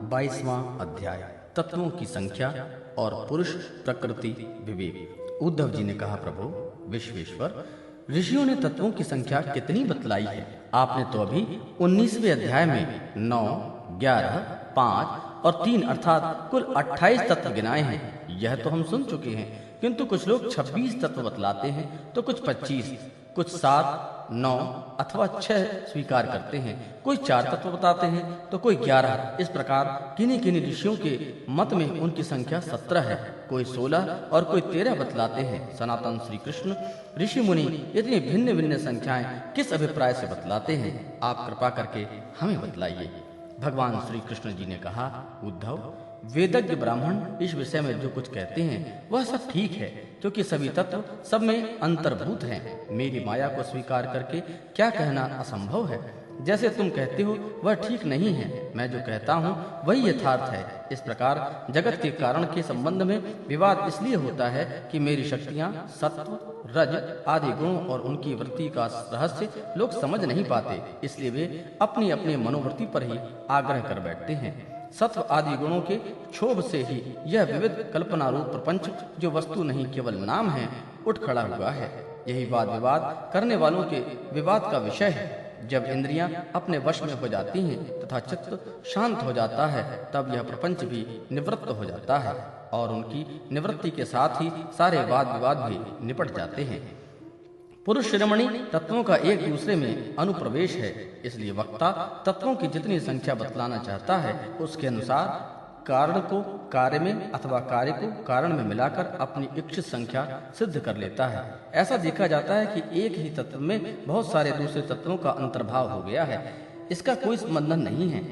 22वां अध्याय तत्वों की संख्या और पुरुष प्रकृति विवेक। उद्धव जी ने कहा, प्रभु विश्वेश्वर, ऋषियों ने तत्वों की संख्या कितनी बतलाई है? आपने तो अभी 19वें अध्याय में 9, 11, 5 और 3 अर्थात कुल 28 तत्व गिनाए हैं। यह तो हम सुन चुके हैं, किंतु कुछ लोग 26 तत्व बतलाते हैं, तो कुछ 25, कुछ 7, 9 अथवा 6 स्वीकार करते हैं। कोई 4 तत्व बताते हैं तो कोई 11। इस प्रकार किन्हीं किन्हीं ऋषियों के मत में उनकी संख्या 17 है, कोई 16 और कोई 13 बतलाते हैं। सनातन श्री कृष्ण ऋषि मुनि इतनी भिन्न भिन्न संख्याएं किस अभिप्राय से बतलाते हैं? आप कृपा करके हमें बतलाइए। भगवान श्री कृष्ण जी ने कहा, उद्धव, वेदज्ञ ब्राह्मण इस विषय में जो कुछ कहते हैं वह सब ठीक है, क्योंकि सभी तत्व सब में अंतर्भूत हैं। मेरी माया को स्वीकार करके क्या कहना असंभव है। जैसे तुम कहते हो वह ठीक नहीं है, मैं जो कहता हूँ वही यथार्थ है। इस प्रकार जगत के कारण के संबंध में विवाद इसलिए होता है कि मेरी शक्तियाँ सत्व, रज आदि गुणों और उनकी वृत्ति का रहस्य लोग समझ नहीं पाते, इसलिए वे अपनी अपनी मनोवृत्ति पर ही आग्रह कर बैठते हैं। सत्व आदि गुणों के क्षोभ से ही यह विविध कल्पना रूप प्रपंच, जो वस्तु नहीं केवल नाम है, उठ खड़ा हुआ है। यही वाद विवाद करने वालों के विवाद का विषय है। जब इंद्रियां अपने वश में हो जाती हैं तथा चित्त शांत हो जाता है, तब यह प्रपंच भी निवृत्त हो जाता है और उनकी निवृत्ति के साथ ही सारे वाद विवाद भी निपट जाते हैं। पुरुष शिरोमणि तत्वों का एक दूसरे में अनुप्रवेश है, इसलिए वक्ता तत्वों की जितनी संख्या बतलाना चाहता है उसके अनुसार कारण को कार्य में अथवा कार्य को कारण में मिलाकर अपनी इच्छित संख्या सिद्ध कर लेता है। ऐसा देखा जाता है कि एक ही तत्व में बहुत सारे दूसरे तत्वों का अंतर्भाव हो गया है। इसका कोई संबंधन नहीं है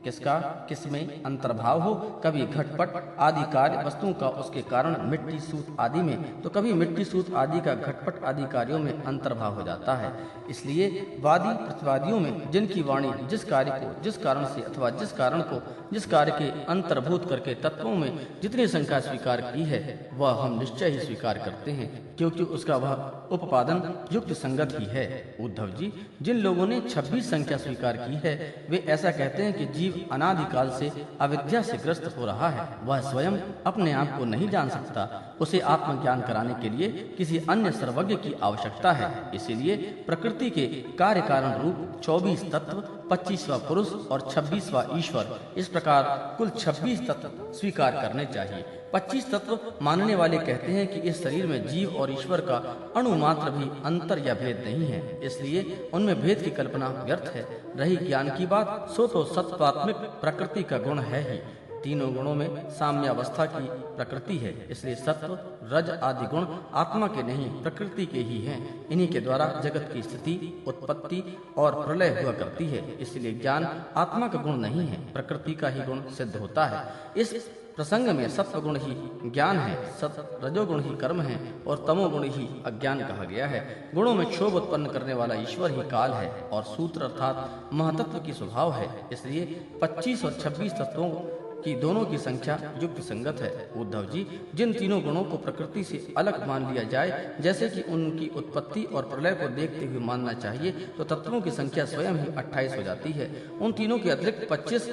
किसका किसमें अंतर्भाव हो। कभी घटपट आदि कार्य वस्तुओं का उसके कारण मिट्टी सूत आदि में, तो कभी मिट्टी सूत आदि का घटपट आदि कार्यों में अंतर्भाव हो जाता है। इसलिए वादी प्रतिवादियों में जिनकी वाणी जिस कार्य को जिस कारण से अथवा जिस कारण को जिस कार्य के अंतर्भूत करके तत्वों में जितनी संख्या स्वीकार की है वह हम निश्चय ही स्वीकार करते हैं, क्योंकि उसका वह उपादान युक्त संगत ही है। उद्धव जी, जिन लोगों ने 26 संख्या स्वीकार की है वे ऐसा कहते हैं कि जीव अनादिकाल से अविद्या से ग्रस्त हो रहा है। वह स्वयं अपने आप को नहीं जान सकता, उसे आत्मज्ञान कराने के लिए किसी अन्य सर्वज्ञ की आवश्यकता है। इसीलिए प्रकृति के कार्य कारण रूप 24 तत्व, 25वां पुरुष और 26वां ईश्वर, इस प्रकार कुल 26 तत्व स्वीकार करने चाहिए। 25 तत्व मानने वाले कहते हैं कि इस शरीर में जीव और ईश्वर का अणुमात्र भी अंतर या भेद नहीं है, इसलिए उनमें भेद की कल्पना व्यर्थ है। रही ज्ञान की बात, सो तो सत्वात्मिक प्रकृति का गुण है ही। तीनों गुणों में साम्यावस्था की प्रकृति है, इसलिए सत्व रज आदि गुण आत्मा के नहीं प्रकृति के ही हैं। इन्हीं के द्वारा जगत की स्थिति, उत्पत्ति और प्रलय हुआ करती है। इसलिए ज्ञान आत्मा का गुण नहीं है, प्रकृति का ही गुण सिद्ध होता है। इस प्रसंग में सत्व गुण ही ज्ञान है, रजोगुण ही कर्म है और तमोगुण ही अज्ञान कहा गया है। गुणों में क्षोभ उत्पन्न करने वाला ईश्वर ही काल है और सूत्र अर्थात महातत्व की स्वभाव है। इसलिए 25 और 26 तत्वों की दोनों की संख्या युक्त संगत है। उद्धव जी, जिन तीनों गुणों को प्रकृति से अलग मान लिया जाए, जैसे कि उनकी उत्पत्ति और प्रलय को देखते हुए मानना चाहिए, तो तत्वों की संख्या स्वयं ही 28 हो जाती है। उन तीनों के अतिरिक्त 25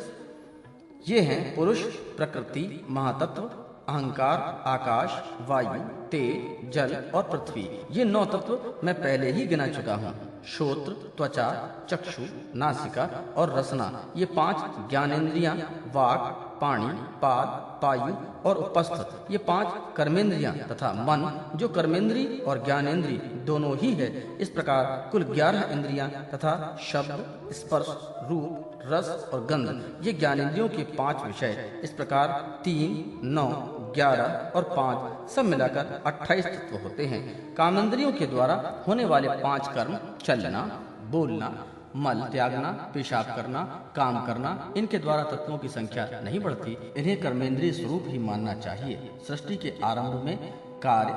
ये हैं पुरुष, प्रकृति, महातत्व, अहंकार, आकाश, वायु, तेज, जल और पृथ्वी। ये 9 तत्व मैं पहले ही गिना चुका हूँ। श्रोत्र, त्वचा, चक्षु, नासिका और रसना, ये 5 ज्ञानेन्द्रियां, वाक, पाणी, पाद, पायु और उपस्थ, ये 5 कर्मेंद्रियां तथा मन, जो कर्मेंद्री और ज्ञानेन्द्री दोनों ही है। इस प्रकार कुल 11 इंद्रियां तथा शब्द, स्पर्श, रूप, रस और गंध, ये ज्ञानेन्द्रियों के 5 विषय। इस प्रकार 3, 9, 11 और 5 सब मिलाकर 28 तत्व होते हैं। कामेंद्रियों के द्वारा होने वाले 5 कर्म, चलना, बोलना, मल त्यागना, पेशाब करना, काम करना, इनके द्वारा तत्वों की संख्या नहीं बढ़ती। इन्हें कर्मेंद्रिय स्वरूप ही मानना चाहिए। सृष्टि के आरंभ में कार्य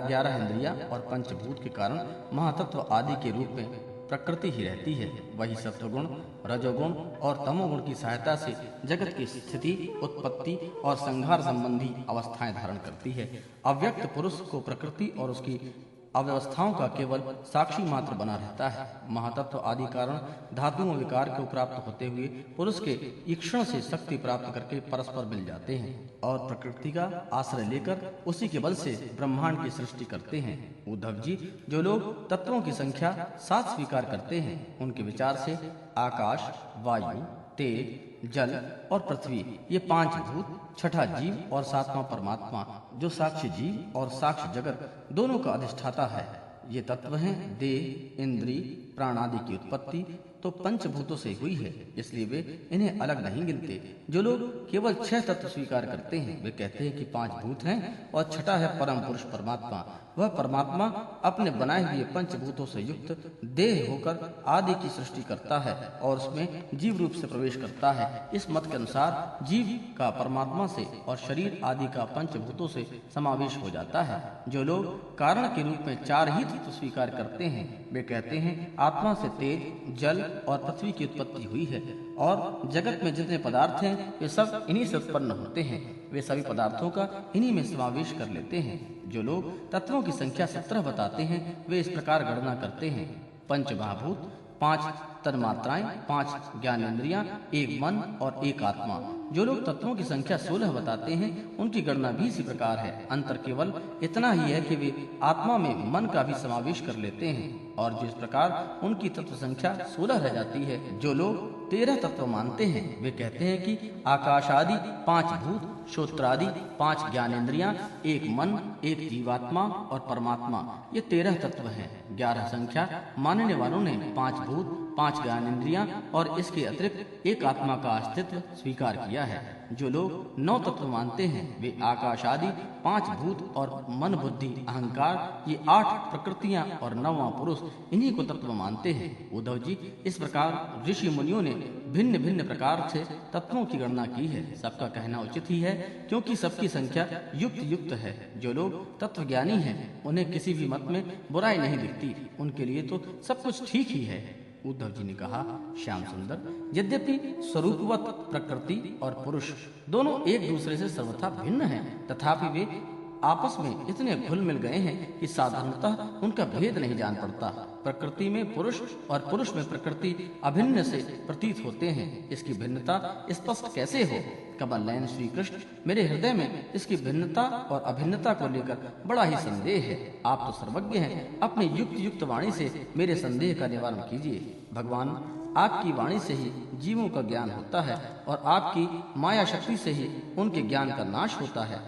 11 इंद्रियां और पंचभूत के कारण महातत्व आदि के रूप में प्रकृति ही रहती है। वही सत्वगुण, रजोगुण और तमोगुण की सहायता से जगत की स्थिति, उत्पत्ति और संहार संबंधी अवस्थाएं धारण करती है। अव्यक्त पुरुष को प्रकृति और उसकी अव्यवस्थाओं का केवल साक्षी मात्र बना रहता है। महातत्व आदि कारण धातुओं विकार को प्राप्त होते हुए पुरुष के ईक्षण से शक्ति प्राप्त करके परस्पर मिल जाते हैं और प्रकृति का आश्रय लेकर उसी के बल से ब्रह्मांड की सृष्टि करते हैं। उद्धव जी, जो लोग तत्वों की संख्या 7 स्वीकार करते हैं, उनके विचार से आकाश, वायु, तेज, जल और पृथ्वी ये 5 भूत, छठा जीव और 7वां परमात्मा जो साक्ष्य जीव और साक्ष्य जगत दोनों का अधिष्ठाता है, ये तत्व हैं देह, इंद्री, प्राण आदि की उत्पत्ति तो पंचभूतों से हुई है, इसलिए वे इन्हें अलग नहीं गिनते। जो लोग केवल 6 तत्व स्वीकार करते हैं, वे कहते हैं कि 5 भूत हैं और छठा है परम पुरुष परमात्मा। वह परमात्मा अपने बनाए हुए पंचभूतों से युक्त देह होकर आदि की सृष्टि करता है और उसमें जीव रूप से प्रवेश करता है। इस मत के अनुसार जीव का परमात्मा से और शरीर आदि का पंचभूतों से समावेश हो जाता है। जो लोग कारण के रूप में 4 ही तत्व स्वीकार करते हैं, वे कहते हैं आत्मा से तेज, जल और पृथ्वी की उत्पत्ति हुई है और जगत में जितने पदार्थ हैं वे सब इन्हीं से उत्पन्न होते हैं। वे सभी पदार्थों का इन्हीं में समावेश कर लेते हैं। जो लोग तत्वों की संख्या 17 बताते हैं, वे इस प्रकार गणना करते हैं: 5 महाभूत, 5 तन्मात्राएं, 5 ज्ञानेंद्रियां, 1 मन और 1 आत्मा। जो लोग तत्वों की संख्या 16 बताते हैं, उनकी गणना भी इसी प्रकार है। अंतर केवल इतना ही है कि वे आत्मा में मन का भी समावेश कर लेते हैं और जिस प्रकार उनकी तत्व संख्या 16 रह जाती है। जो लोग 13 तत्व मानते हैं, वे कहते हैं कि आकाश आदि 5 भूत, श्रोत्रादि 5 ज्ञानेंद्रियां, 1 मन, 1 जीवात्मा और परमात्मा ये 13 तत्व हैं। 11 संख्या मानने वालों ने 5 भूत, 5 ज्ञानेंद्रियां और इसके अतिरिक्त 1 आत्मा का अस्तित्व स्वीकार किया है। जो लोग 9 तत्व मानते हैं, वे आकाश आदि 5 भूत और मन, बुद्धि, अहंकार ये 8 प्रकृतियां और 9वां पुरुष इन्हीं को तत्व मानते हैं। उद्धव जी, इस प्रकार ऋषि मुनियों ने भिन्न भिन्न प्रकार से तत्वों की गणना की है। सबका कहना उचित ही है क्योंकि सबकी संख्या युक्त युक्त है। जो लोग तत्वज्ञानी हैं, उन्हें किसी भी मत में बुराई नहीं दिखती, उनके लिए तो सब कुछ ठीक ही है। उद्धव जी ने कहा, श्याम सुंदर, यद्यपि स्वरूपवत प्रकृति और पुरुष दोनों एक दूसरे से सर्वथा भिन्न हैं, तथापि वे आपस में इतने घुल मिल गए हैं कि साधारणतः उनका भेद नहीं जान पड़ता। प्रकृति में पुरुष और पुरुष में प्रकृति अभिन्न से प्रतीत होते हैं। इसकी भिन्नता स्पष्ट कैसे हो? कमल नयन श्री कृष्ण, मेरे हृदय में इसकी भिन्नता और अभिन्नता को लेकर बड़ा ही संदेह है। आप तो सर्वज्ञ हैं, अपनी युक्त युक्त वाणी से मेरे संदेह का निवारण कीजिए। भगवान, आपकी वाणी से ही जीवों का ज्ञान होता है और आपकी माया शक्ति से ही उनके ज्ञान का नाश होता है।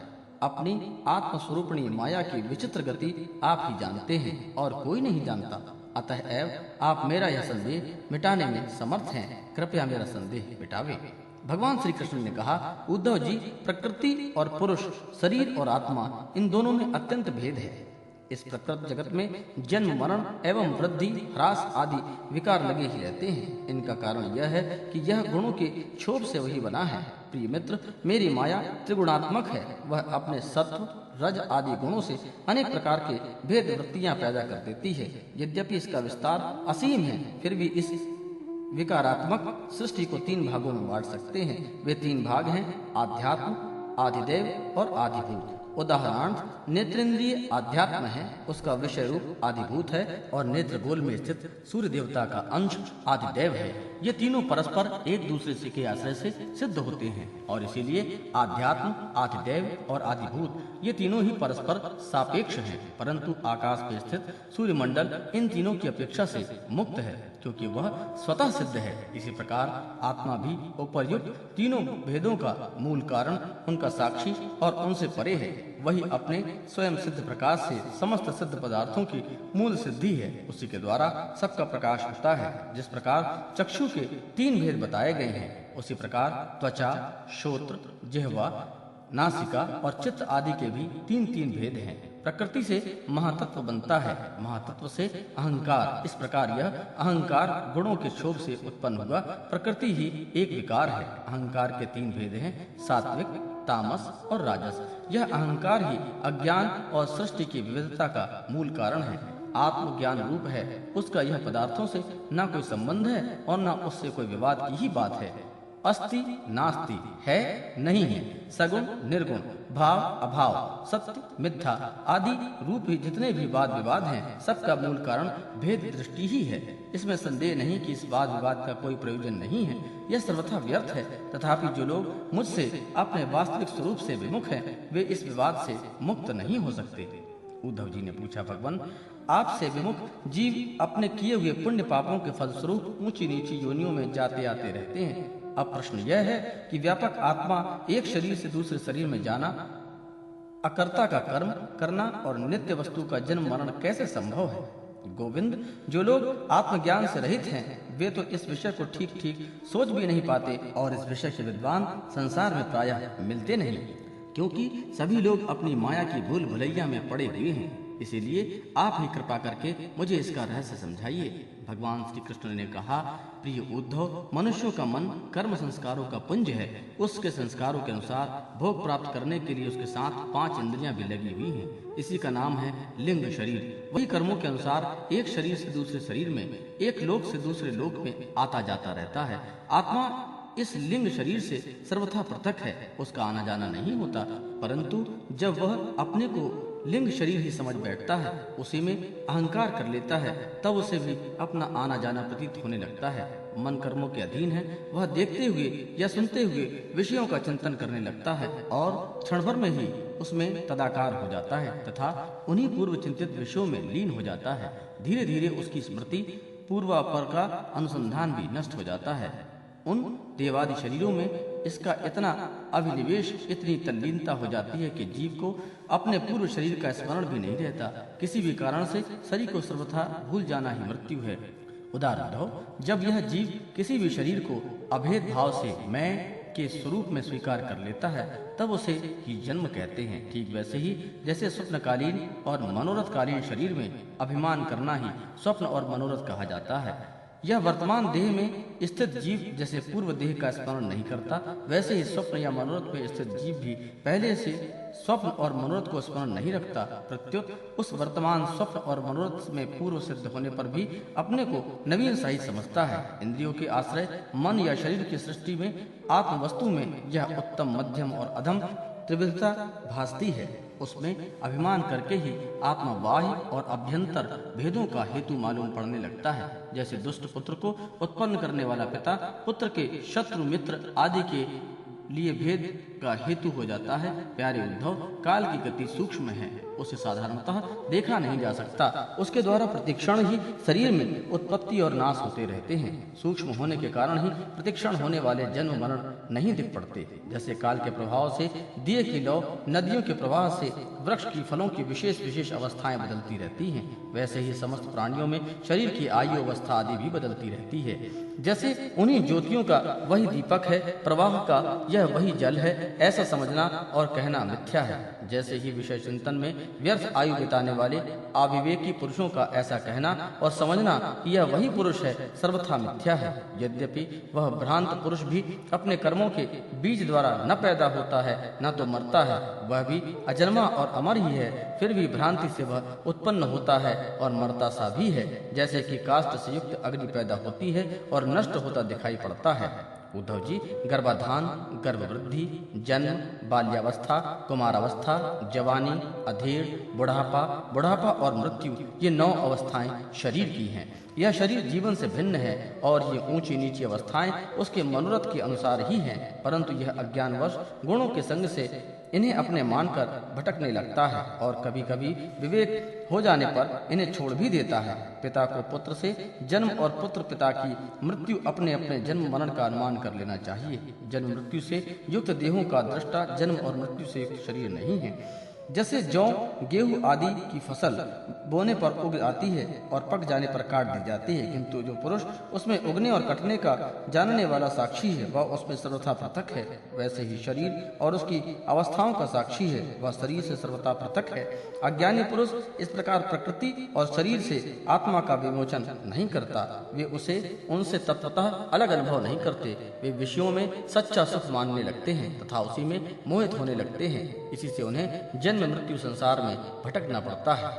अपनी आत्मस्वरूपणी माया की विचित्र गति आप ही जानते हैं और कोई नहीं जानता। अतएव आप मेरा यह संदेह मिटाने में समर्थ हैं। कृपया मेरा संदेह मिटावे। भगवान श्री कृष्ण ने कहा, उद्धव जी, प्रकृति और पुरुष, शरीर और आत्मा, इन दोनों में अत्यंत भेद है। इस प्रकृत जगत में जन्म, मरण एवं वृद्धि, ह्रास आदि विकार लगे ही रहते हैं। इनका कारण यह है कि यह गुणों के क्षोभ से वही बना है। प्रिय मित्र, मेरी माया त्रिगुणात्मक है। वह अपने सत्व, रज आदि गुणों से अनेक प्रकार के भेद वृत्तियां पैदा कर देती है। यद्यपि इसका विस्तार असीम है, फिर भी इस विकारात्मक सृष्टि को 3 भागों में बांट सकते हैं। वे 3 भाग हैं: आध्यात्म, आदिदेव और आदिभूत। उदाहरणार्थ, नेत्रेंद्रिय आध्यात्म है, उसका विषय रूप आदिभूत है और नेत्र गोल में स्थित सूर्य देवता का अंश आदिदेव है। ये तीनों परस्पर एक दूसरे से के आश्रय से सिद्ध होते हैं और इसीलिए आध्यात्म, आदिदेव और आदिभूत ये तीनों ही परस्पर सापेक्ष हैं। परंतु आकाश में स्थित सूर्यमंडल इन तीनों की अपेक्षा से मुक्त है क्योंकि वह स्वतः सिद्ध है। इसी प्रकार आत्मा भी उपर्युक्त तीनों भेदों का मूल कारण, उनका साक्षी और उनसे परे है। वही अपने स्वयं सिद्ध प्रकाश से समस्त सिद्ध पदार्थों की मूल सिद्धि है। उसी के द्वारा सबका प्रकाश होता है। जिस प्रकार चक्षु के 3 भेद बताए गए हैं, उसी प्रकार त्वचा, श्रोत्र, जिह्वा, नासिका और चित्त आदि के भी 3 भेद हैं। प्रकृति से महातत्व बनता है, महातत्व से अहंकार। इस प्रकार यह अहंकार गुणों के क्षोभ से उत्पन्न हुआ। प्रकृति ही एक विकार है। अहंकार के 3 भेद हैं: सात्विक, तामस और राजस। यह अहंकार ही अज्ञान और सृष्टि की विविधता का मूल कारण है। आत्मज्ञान रूप है, उसका यह पदार्थों से न कोई संबंध है और न उससे कोई विवाद की ही बात है। अस्ति नास्ति, है नहीं है, सगुण निर्गुण, भाव अभाव, सत्य मिथ्या आदि रूप ही जितने भी वाद विवाद हैं, सबका मूल कारण भेद दृष्टि ही है। इसमें संदेह नहीं कि इस वाद विवाद का कोई प्रयोजन नहीं है, यह सर्वथा व्यर्थ है। तथापि जो लोग मुझसे अपने वास्तविक स्वरूप से विमुख हैं, वे इस विवाद से मुक्त नहीं हो सकते। उद्धव जी ने पूछा, भगवान आपसे विमुख जीव अपने किए हुए पुण्य पापों के फलस्वरूप ऊंची नीची योनियों में जाते आते रहते हैं। अब प्रश्न यह है कि व्यापक आत्मा एक शरीर से दूसरे शरीर में जाना, अकर्ता का कर्म करना और नित्य वस्तु का जन्म मरण कैसे संभव है? गोविंद, जो लोग आत्मज्ञान से रहित हैं, वे तो इस विषय को ठीक ठीक सोच भी नहीं पाते और इस विषय के विद्वान संसार में प्रायः मिलते नहीं, क्योंकि सभी लोग अपनी माया की भूल भुलैया में पड़े हुए हैं। इसीलिए आप ही कृपा करके मुझे इसका रहस्य समझाइए। भगवान श्री कृष्ण ने कहा, प्रिय उद्धव, मनुष्यों का मन कर्म संस्कारों का पुंज है। उसके संस्कारों के अनुसार भोग प्राप्त करने के लिए उसके साथ 5 इंद्रियां भी लगी हुई हैं। इसी का नाम है लिंग शरीर। वही कर्मों के अनुसार एक शरीर से दूसरे शरीर में, एक लोक से दूसरे लोक में आता जाता रहता है। आत्मा इस लिंग शरीर से सर्वथा पृथक है, उसका आना जाना नहीं होता, परंतु जब वह अपने को लिंग शरीर ही समझ बैठता है, उसी में अहंकार कर लेता है, तब उसे भी अपना आना जाना प्रतीत होने लगता है। मन कर्मों के अधीन है, वह देखते हुए या सुनते हुए विषयों का चिंतन करने लगता है और क्षण भर में ही उसमें तदाकार हो जाता है तथा उन्हीं पूर्व चिंतित विषयों में लीन हो जाता है। धीरे धीरे उसकी स्मृति पूर्वापर का अनुसंधान भी नष्ट हो जाता है। उन देवादि शरीरों में इसका इतना अभिनिवेश, इतनी तल्लीनता हो जाती है कि जीव को अपने पूर्व शरीर का स्मरण भी नहीं रहता। किसी भी कारण से शरीर को सर्वथा भूल जाना ही मृत्यु है। उदाहरण, जब यह जीव किसी भी शरीर को अभेद भाव से मैं के स्वरूप में स्वीकार कर लेता है, तब उसे ही जन्म कहते हैं। ठीक वैसे ही जैसे स्वप्नकालीन और मनोरथकालीन शरीर में अभिमान करना ही स्वप्न और मनोरथ कहा जाता है। यह वर्तमान देह में स्थित जीव जैसे पूर्व देह का स्मरण नहीं करता, वैसे ही स्वप्न या मनोरथ में स्थित जीव भी पहले से स्वप्न और मनोरथ को स्मरण नहीं रखता। प्रत्युत उस वर्तमान स्वप्न और मनोरथ में पूर्व सिद्ध होने पर भी अपने को नवीन सहित समझता है। इंद्रियों के आश्रय मन या शरीर की सृष्टि में आत्म वस्तु में यह उत्तम, मध्यम और अधम त्रिविधता भासती है। उसमें अभिमान करके ही आत्मा बाह्य और अभ्यंतर भेदों का हेतु मालूम पड़ने लगता है। जैसे दुष्ट पुत्र को उत्पन्न करने वाला पिता पुत्र के शत्रु मित्र आदि के लिए भेद का हेतु हो जाता है। प्यारे उद्धव, काल की गति सूक्ष्म है, उसे साधारणतः देखा नहीं जा सकता। उसके द्वारा प्रतिक्षण ही शरीर में उत्पत्ति और नाश होते रहते हैं। सूक्ष्म होने के कारण ही प्रतिक्षण होने वाले जन्म मरण नहीं दिख पड़ते। जैसे काल के प्रभाव से दिए की लौ, नदियों के प्रवाह से वृक्ष की फलों की विशेष विशेष अवस्थाएं बदलती रहती हैं, वैसे ही समस्त प्राणियों में शरीर की आयु अवस्था आदि भी बदलती रहती है। जैसे उन्हीं ज्योतियों का वही दीपक है, प्रवाह का यह वही जल है, ऐसा समझना और कहना मिथ्या है। जैसे ही विषय चिंतन में व्यर्थ आयु बिताने वाले अविवेकी पुरुषों का ऐसा कहना और समझना कि यह वही पुरुष है, सर्वथा मिथ्या है। यद्यपि वह भ्रांत पुरुष भी अपने कर्मों के बीज द्वारा न पैदा होता है न तो मरता है, वह भी अजन्मा और अमर ही है, फिर भी भ्रांति से वह उत्पन्न होता है और मरता सा भी है। जैसे कि काष्ठ से युक्त अग्नि पैदा होती है और नष्ट होता दिखाई पड़ता है। उद्धव जी, गर्भाधान, गर्भवृद्धि, जन्म, बाल्यावस्था, कुमारावस्था, जवानी, अधेड़, बुढ़ापा और मृत्यु, ये 9 अवस्थाएं शरीर की हैं। यह शरीर जीवन से भिन्न है और ये ऊंची नीची अवस्थाएं उसके मनोरथ के अनुसार ही हैं, परंतु यह अज्ञानवश गुणों के संग से इन्हें अपने मानकर भटकने लगता है और कभी कभी विवेक हो जाने पर इन्हें छोड़ भी देता है। पिता को पुत्र से जन्म और पुत्र पिता की मृत्यु अपने अपने जन्म मरण का अनुमान कर लेना चाहिए। जन्म मृत्यु से युक्त देहों का दृष्टा जन्म और मृत्यु से युक्त शरीर नहीं है। जैसे जौ, गेहूं आदि की फसल बोने पर उग आती है और पक जाने पर काट दी जाती है, किंतु जो पुरुष उसमें उगने और कटने का जानने वाला साक्षी है, वह उसमें सर्वथा पृथक है। वैसे ही शरीर और उसकी अवस्थाओं का साक्षी है, वह शरीर से सर्वथा पृथक है। अज्ञानी पुरुष इस प्रकार प्रकृति और शरीर से आत्मा का विमोचन नहीं करता। वे उनसे तत्वतः अलग अनुभव नहीं करते। वे विषयों में सच्चा सुख मानने लगते हैं तथा उसी में मोहित होने लगते हैं। इसी से उन्हें जन्म मृत्यु संसार में भटकना पड़ता है।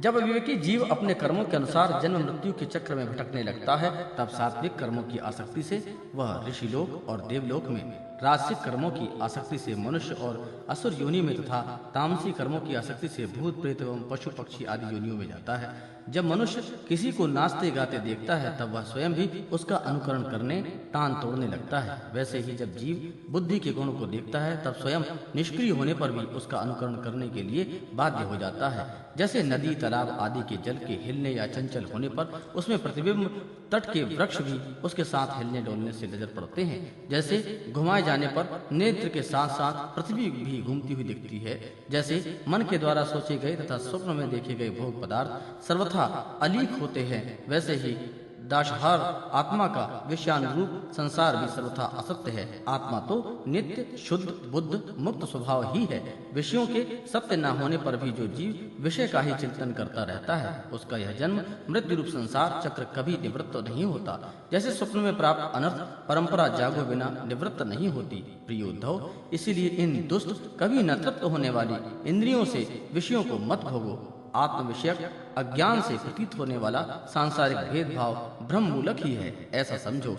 जब विवेकी जीव अपने कर्मों के अनुसार जन्म मृत्यु के चक्र में भटकने लगता है, तब सात्विक कर्मों की आसक्ति से वह ऋषिलोक और देवलोक में, राजसिक कर्मों की आसक्ति से मनुष्य और असुर योनि में तथा तामसी कर्मों की आसक्ति से भूत प्रेत एवं पशु पक्षी आदि योनियों में जाता है। जब मनुष्य किसी को नाचते गाते देखता है, तब वह स्वयं भी उसका अनुकरण करने, तान तोड़ने लगता है। वैसे ही जब जीव बुद्धि के गुणों को देखता है, तब स्वयं निष्क्रिय होने पर भी उसका अनुकरण करने के लिए बाध्य हो जाता है। जैसे नदी, तालाब आदि के जल के हिलने या चंचल होने पर उसमें प्रतिबिंब, तट के वृक्ष भी उसके साथ हिलने डोलने से नजर पड़ते हैं। जैसे घुमाए जाने पर नेत्र के साथ साथ पृथ्वी भी घूमती हुई दिखती है। जैसे मन के द्वारा सोचे गए तथा स्वप्न में देखे गए भोग पदार्थ सर्वथा अलीक होते हैं, वैसे ही दासहार आत्मा का विषयानुरूप संसार भी सर्वथा असत्य है। आत्मा तो नित्य, शुद्ध, बुद्ध, मुक्त स्वभाव ही है। विषयों के सत्य न होने पर भी जो जीव विषय का ही चिंतन करता रहता है, उसका यह जन्म मृत्यु रूप संसार चक्र कभी निवृत्त नहीं होता। जैसे स्वप्न में प्राप्त अनर्थ परंपरा जागो बिना निवृत्त नहीं होती। प्रिय उद्धव, इसीलिए इन दुष्ट, कभी न तृप्त होने वाली इंद्रियों से विषयों को मत भोगो। आत्म विषयक अज्ञान से प्रतीत होने वाला सांसारिक भेदभाव भ्रम मूलक ही है, ऐसा समझो।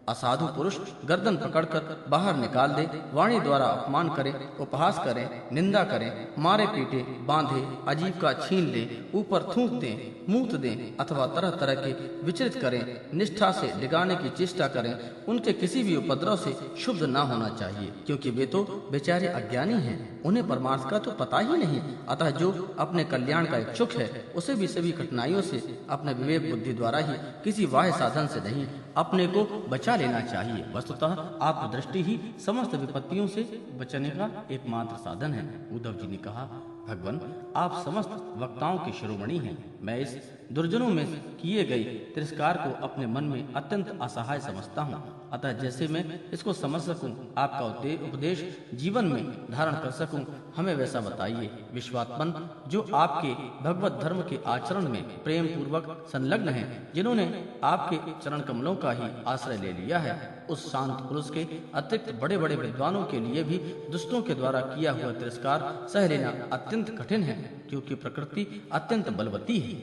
असाधु पुरुष गर्दन पकड़कर बाहर निकाल दे, वाणी द्वारा अपमान करे, उपहास करे, निंदा करे, मारे पीटे, बांधे, आजीविका छीन ले, ऊपर थूक दे, मूत दे अथवा तरह तरह के विचलित करें, निष्ठा से डिगाने की चेष्टा करें, उनके किसी भी उपद्रव से शुद्ध न होना चाहिए, क्योंकि वे तो बेचारे अज्ञानी हैं, उन्हें परमार्थ का तो पता ही नहीं। अतः जो अपने कल्याण का इच्छुक है, उसे भी सभी कठिनाइयों से अपने विवेक बुद्धि द्वारा ही, किसी बाह्य साधन से नहीं, अपने को बचा लेना चाहिए। वस्तुतः आत्मदृष्टि ही समस्त विपत्तियों से बचने का एकमात्र साधन है। उद्धव जी ने कहा, भगवान, आप समस्त वक्ताओं के शिरोमणि हैं। मैं इस दुर्जनों में किए गए तिरस्कार को अपने मन में अत्यंत असहाय समझता हूँ। अतः जैसे मैं इसको समझ सकूं, आपका उपदेश जीवन में धारण कर सकूं, हमें वैसा बताइए। विश्वात्मन, जो आपके भगवत धर्म के आचरण में प्रेम पूर्वक संलग्न हैं, जिन्होंने आपके चरण कमलों का ही आश्रय ले लिया है, उस शांत पुरुष के अतिरिक्त बड़े बड़े विद्वानों के लिए भी दुष्टों के द्वारा किया हुआ तिरस्कार सह लेना अत्यंत कठिन है, क्योंकि प्रकृति अत्यंत बलवती है।